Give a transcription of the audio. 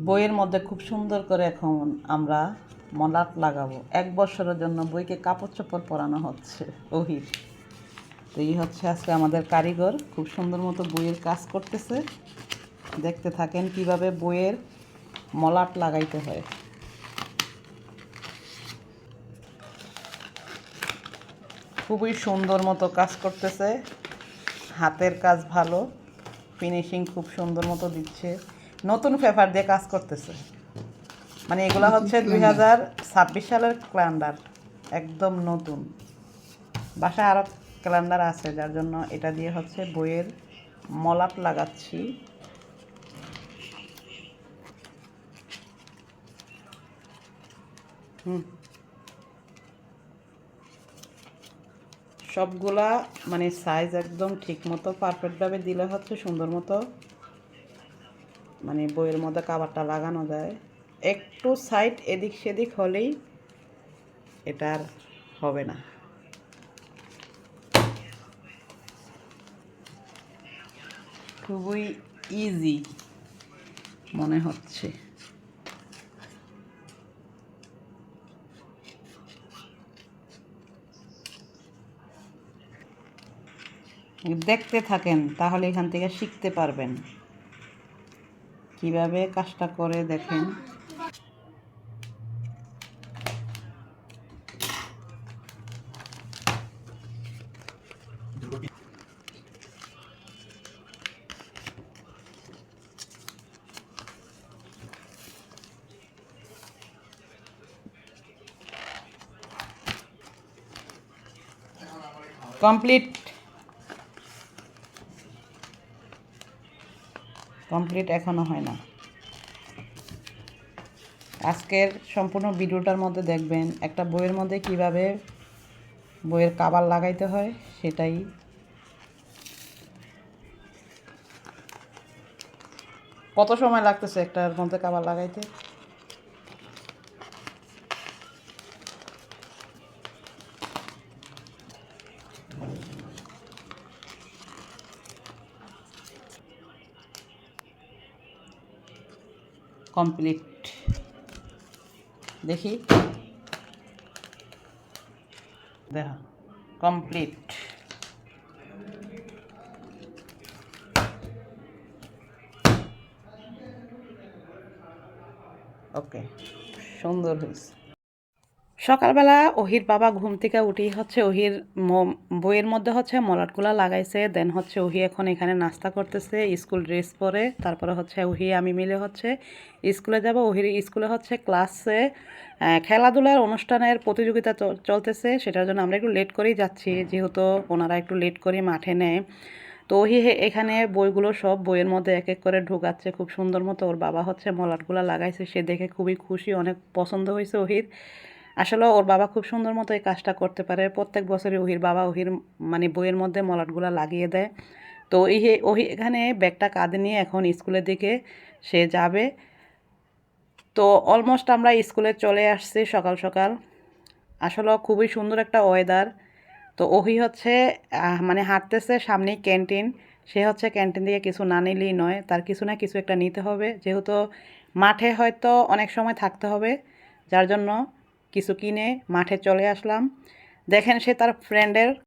বইয়ের মধ্যে খুব সুন্দর করে এখন আমরা মলাট লাগাবো। 1 বছরের জন্য বইকে কাপড় চোপড় পরানো হচ্ছে ওহির। তো এই হচ্ছে আজকে আমাদের কারিগর, খুব সুন্দর মতো বইয়ের কাজ করতেছে। দেখতে থাকেন কিভাবে বইয়ের মলাট লাগাইতে হয়। খুবই সুন্দর মতো কাজ করতেছে, হাতের কাজ ভালো, ফিনিশিং খুব সুন্দর মতো দিচ্ছে। নতুন পেপার দিয়ে কাজ করতেছে, মানে এগুলো হচ্ছে 2026 সালের ক্যালেন্ডার, একদম নতুন। বাসায় আরও ক্যালেন্ডার আছে, যার জন্য এটা দিয়ে হচ্ছে বইয়ের মলাট লাগাচ্ছি। সবগুলা মানে সাইজ একদম ঠিক মতো পারফেক্টভাবে দিলে হচ্ছে সুন্দর মতো মানে বইয়ের মধ্যে কাভারটা লাগানো যায়। একটু সাইড এদিক সেদিক হলেই এটার হবে না। খুবই ইজি মনে হচ্ছে। দেখতে থাকেন, তাহলে এখান থেকে শিখতে পারবেন কিভাবে কাজটা করে। দেখেন কমপ্লিট এখনো হয় না। আজকের সম্পূর্ণ ভিডিওটার মধ্যে দেখবেন একটা বইয়ের মধ্যে কিভাবে বইয়ের কভার লাগাইতে হয় সেটাই। কত সময় লাগতেছে একটার মধ্যে কভার লাগাইতে? কমপ্লিট, দেখি দেখা কমপ্লিট। ওকে, সুন্দর হয়েছে। সকালবেলা ওহির বাবা ঘুম থেকে উঠেই হচ্ছে ওহির বইয়ের মধ্যে হচ্ছে মলাটগুলা লাগাইছে। দেন হচ্ছে ওহি এখন এখানে নাস্তা করতেছে স্কুল ড্রেস পরে। তারপরে হচ্ছে ওহি আমি মিলে হচ্ছে স্কুলে যাব। ওহির স্কুলে হচ্ছে ক্লাসে খেলাধুলার অনুষ্ঠানের প্রতিযোগিতা চলতেছে, সেটার জন্য আমরা একটু লেট করেই যাচ্ছি, যেহেতু ওনারা একটু লেট করে মাঠে নেয়। তো ওহি এখানে বইগুলো সব বইয়ের মধ্যে এক এক করে ঢোকাচ্ছে খুব সুন্দর মতো। ওর বাবা হচ্ছে মলাটগুলা লাগাইছে, সে দেখে খুবই খুশি, অনেক পছন্দ হয়েছে ওহির। আসলে ওর বাবা খুব সুন্দর মতো এই কাজটা করতে পারে। প্রত্যেক বছরই ওহির বাবা ওহির মানে বইয়ের মধ্যে মলাটগুলা লাগিয়ে দেয়। তো ওহি এখানে ব্যাগটা কাঁধে নিয়ে এখন স্কুলের দিকে সে যাবে। তো অলমোস্ট আমরা স্কুলে চলে আসছি সকাল সকাল। আসলে খুবই সুন্দর একটা ওয়েদার। তো ওহি হচ্ছে মানে হাঁটতেছে, সামনেই ক্যান্টিন। সে হচ্ছে ক্যান্টিন থেকে কিছু না নিলেই নয়, তার কিছু না কিছু একটা নিতে হবে, যেহেতু মাঠে হয়তো অনেক সময় থাকতে হবে, যার জন্য কিছু কিনে মাঠে চলে আসলাম। দেখেন সে তার ফ্রেন্ডের